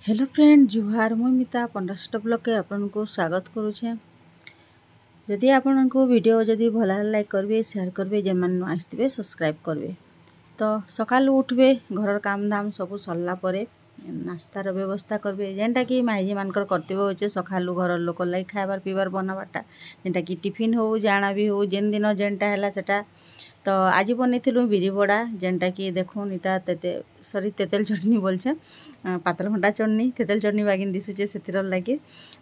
Hello friend जुहार मुई मिता पंडरस्ट blog के आपन को स्वागत करुछे। जदि आपन को वीडियो जदि भला लाइक करबे शेयर करबे जे मन आस्थिबे सब्सक्राइब करबे। तो सकाल उठबे घर काम धाम सब सरला परे नास्तार व्यवस्था करबे जेनटा कि माइजी मानकर कर्तव्य होचे सकालू घर लोक लाई खाइबार पीबार बनाबाटा जेनटा कि टिफिन हो जाना भी हो जेन दिन जेनटा हैला सेटा। तो आज बनईलु बिरी बड़ा जेनटा कि देखुन इटा तेतेल चटनी बोलछे पातल घंटा चटनी तेतेल चटनी बागिन दिशुचे से लगे।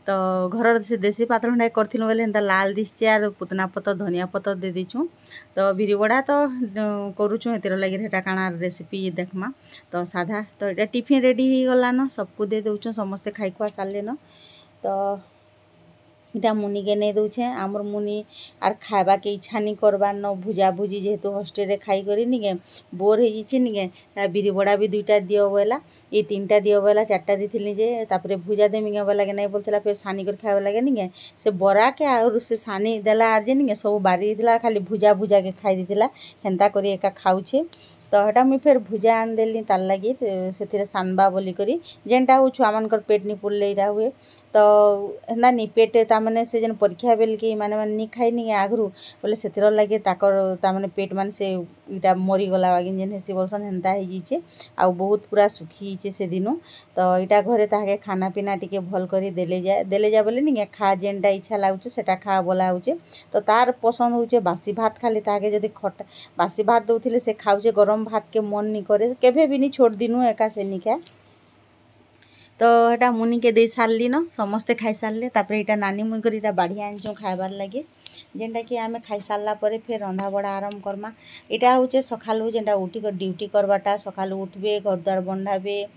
तो घर से देसी पातल घंटा करथिलु बेले एंता लाल दिशचे आर पुतना पतर धनिया पतर दे दीछू। तो बिरी बड़ा तो करूछु हेतिर लगे हेटा काଣା रेसिपी देखमा। तो साधा तो ये टिफिन रेडी हो गला न सबको दे दउछु समस्ते खाई खुआ सारले न। तो इटा मुनी के नहीं दौचे आमर मुनी आर खाइबा के इच्छा नहीं करबार न भुजा भुजी जेहेतु हॉस्टेल रे खाई करी निके बोर हो जाइए निके बिरी बड़ा भी दुईटा दियो बोला ये तीनटा दियो बोला चारटा दी जे तापरे भुजा देमी के बोला के नहीं बोलता फिर सानी कर खाइबा लगे निके से बरा के और से सानी देला आर जे निके सब बारी दिला खाली भुजा भुजा के खाई दिला हेन्ता करी एका खाऊछे। तो हटा मुई फिर भुजा आन देली तार लगी से सानबा बोली करी जेनटा हो छुआ मानकर पेट नहीं पुरले इरा हुए। तो हेन्दा नी पेट तामने से जेन परीक्षा बेल के माने माने नी खाई नी आगरू बोले से लगे ताकर तामने पेट मान से इटा मरी गला बागिन जेन हेसी बोलसन हेन्ता हो जाइए आ बहुत पूरा सुखी जाइए से दिनु। तो इटा घरे ताके खाना पीना टिके भल करी देले जा बोले नी खा जेनटा इच्छा लागुचे सेटा खा बोला होचे। तो तार पसंद होचे बासी भात खाली ताके जदि खटा बासी भात दउथिले से खाउचे गरम भात के मन नहीं करे केभे भी नहीं छोड़ दिनु एका से नहीं खाए। तो एटा मुनी के दे सारली न समस्ते खाई सारले तापरे इटा नानी मुई कर इटा बाढ़िया आनछो खाइबार लगे जेनटा कि आमे खाई सारला परे फिर रंधा बड़ा आरंभ करमा। इटा होचे सकालू जेनटा उठी कर ड्यूटी करबाटा सकालू उठबे घर द्वार बंधाबे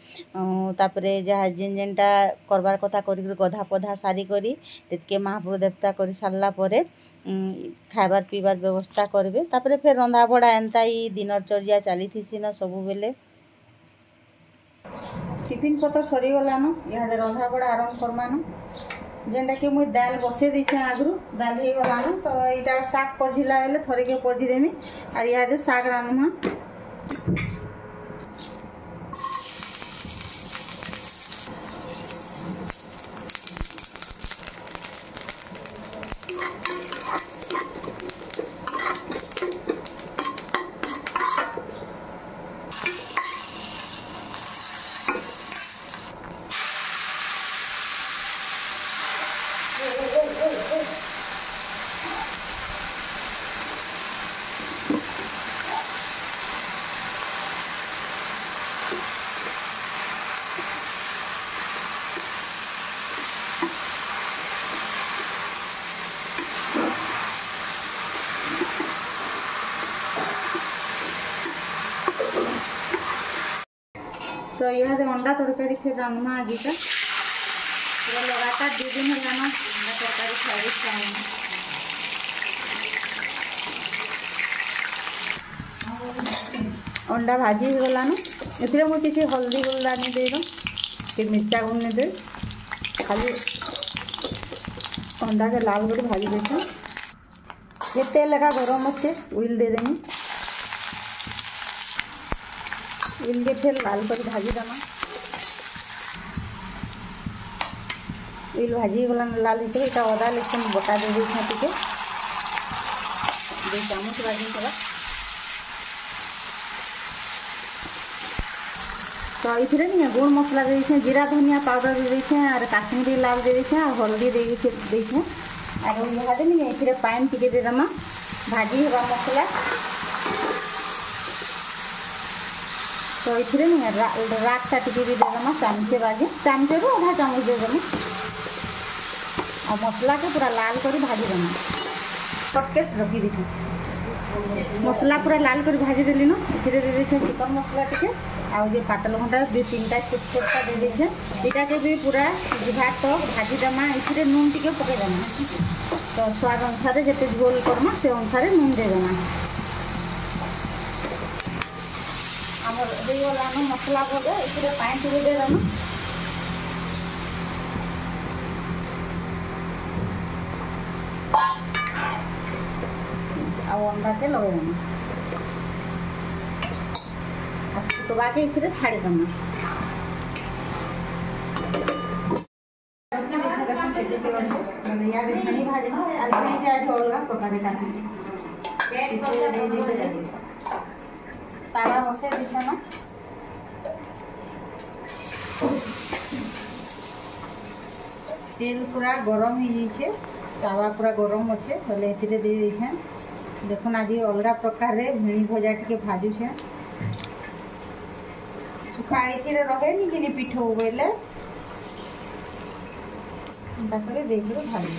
तापरे जहाँ जेन जेनटा करबार कथा करी गधा पधा सारी करी तेतके महाप्रभु देवता करी सारला परे खाइबार पीबार व्यवस्था करबे तापरे फिर रंधा बड़ा एंता ही दिनचर्या चली थीसी न सबु बेले। टिफिन पतर सरीगला न इहादे रंधा बड़ा आरंभ करमा न जेनटा कि मुई दाल बसे दीछे आगरू दाल हो गला न। तो इटा शाग परझिला बेले थरे के परझि देमी आर इहादे शाग रांधमा। तो यहाँ अंडा तरकारी फिर रांधमा आज लगातार 2 दिन है अंडा तरकारी खाई चाहिए। अंडा भाजी गला न ए मुझे किसी हल्दी गुल्ला नहीं दे दो कि मिर्चा गुण नहीं दे खाली अंडा के लाल कर भाजी देते ये तेल लगा गरम अच्छे उइल दे देंगे उइल के फिर लाल कर भाजी देना उइल भाजी गला लाल हिसाब इटा अदा लहसुन बटा दे देते टिके 2 चामच भाजी करा। तो इथरे नहीं गुड़ मसला दे देते जीरा धनिया पाउडर दे देते और काश्मीरी लाल दे देते और हल्दी दे देते और यहाँ नहीं इथरे पानी टिके दे देमा भाजी हवा मसला। तो इथरे नहीं रागटा टिके भी दे देमा चामचे बाजे चामचे रू आधा चामच दे देमा और मसला के पूरा लाल कर भाजी देमा कटके रखी दी मसला पूरा लाल कर भाजी देली न इथरे दे देछे चिकन मसला टिके आउ जे पातल घंटा 2-3टा छोट छोटा दे देछे इटा के भी पूरा जिभात तो भाजी देमा इथरे नून टिके पके देमा। तो स्वाद अनुसार जेते झोल करमा से अनुसार नून दे देमा। आमर दे गला न मसला पके इथरे पानी टिके दे देमा आ अंडा के लगे देमा फुटवा के इथरे छाड़ी देमा या बेसनी भाजी ना अलग जाए अलग प्रकार काटी तावा बसे दिछन तेल पूरा गरम हो जाइए तावा पूरा गरम अच्छे बोले ए दे देछन देखुन आज अलग प्रकार भेणी भजा टे भाजुछे सुखा ये रहे नी कि पिठो बोले देखिए भाजी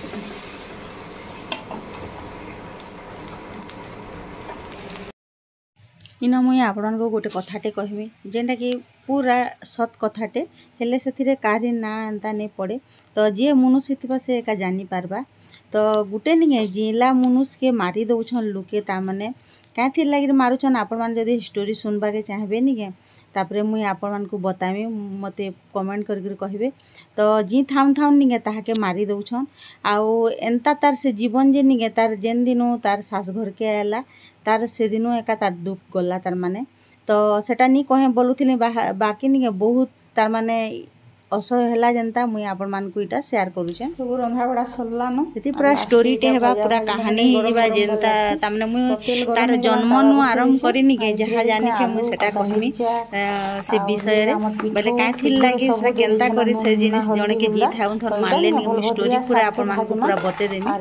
इन मुई आपण को गोटे कथाटे कहमी जेनटा कि पूरा सत कथाटे हेले से कारी ना एंता नहीं पड़े तो जी मनुष्य थी से एका जानी पारबा तो गुटे नहीं जिला मनुष्य के मारी दौन लुके ताने कहीं लगे मारुछन आपण मैंने जब स्टोरी सुनवा के चाहबे नी के तापर मुई आपण मान को बतामी मते कमेंट करके कहे तो जी थाउन थाउन निगे ताके मारी दौन आउ एंता तार से जीवन जे निगे तार जेन दिनू तार सास घर के आला तार से दिनू एका तार दुख गला तार माने तो सेटा नी कहे बोलुथिली बाकी निगे बहुत तार माने असह्य है जनता मुई आपण मान को इटा शेयर करूछे सब रंधा बड़ा सरला न एति पूरा स्टोरी टे हेबा पूरा कहानी हिबा जनता तामने मुई तार जन्म नु आरंभ करिनी के जहा जानि छे मुई सेटा कहमी से विषय रे बोले काई थिल लागी से केंता करी से जिनिस जणे के जी थाउन थर मारले नी मुई स्टोरी पूरा आपण मान को पूरा बते देमी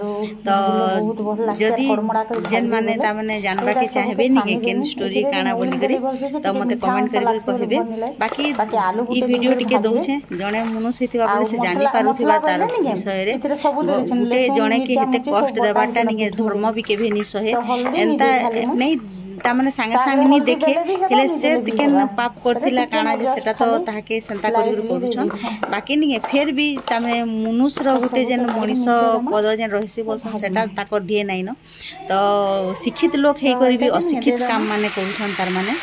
तो जदी जेन माने तामने जानबा के चाहबे नी के केन स्टोरी काना बोली करी तो मते कमेंट करके कहबे बाकी ई वीडियो टिके दउछे जड़े मनुष्य से जानी पारुथिबा तार विषय रे गोटे जड़े कि हेते कष्ट देबाटा नहीं धर्म भी केबे नि सहे एंता नहीं तामने सांगे सांगे नहीं देखे हेले से केन पाप करथिला काना जे सेटा तो ताके सेंता करी करूछन बाकी नहीं फिर भी तामे मनुष्य रो गोटे जेन मनीष पद जेन रहिसी बोसन सेटा ताको दिए नाही न तो शिक्षित लोग हे करी भी अशिक्षित काम माने करूछन तार माने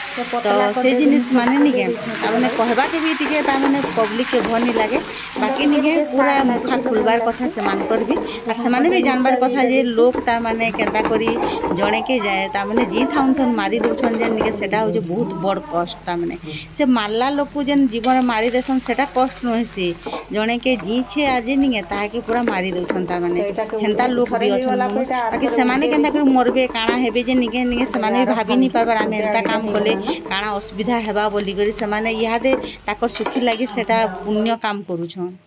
तो से जिनिस माने नहीं के तामने कहबा के भी टिके तामने पब्लिक के भनी लागे बाकी नहीं के पूरा मुखा खुलबार कथा से मान कर भी और से माने भी जानबार कथा जे लोग ता माने केंता करी जणे के जाए तामने जी थाउन थन मारी दउछन जेन निके सेटा हो जे बहुत बड़ कष्ट तामने से मारला लोक को जेन जीवन मारी देसन सेटा कष्ट न हेसी जणे के जी छे आज निके ता के पूरा मारी दउछन ता माने हेंता लोक भी अछन बाकी से माने केंता कर मरबे काना हेबे जे निके निके से माने भाबी नि पारबार आमे एंता काम कले काना असुविधा हेबा बोली करी से माने इहादे ताकर सुखी लागी सेटा पुण्य काम करूछन।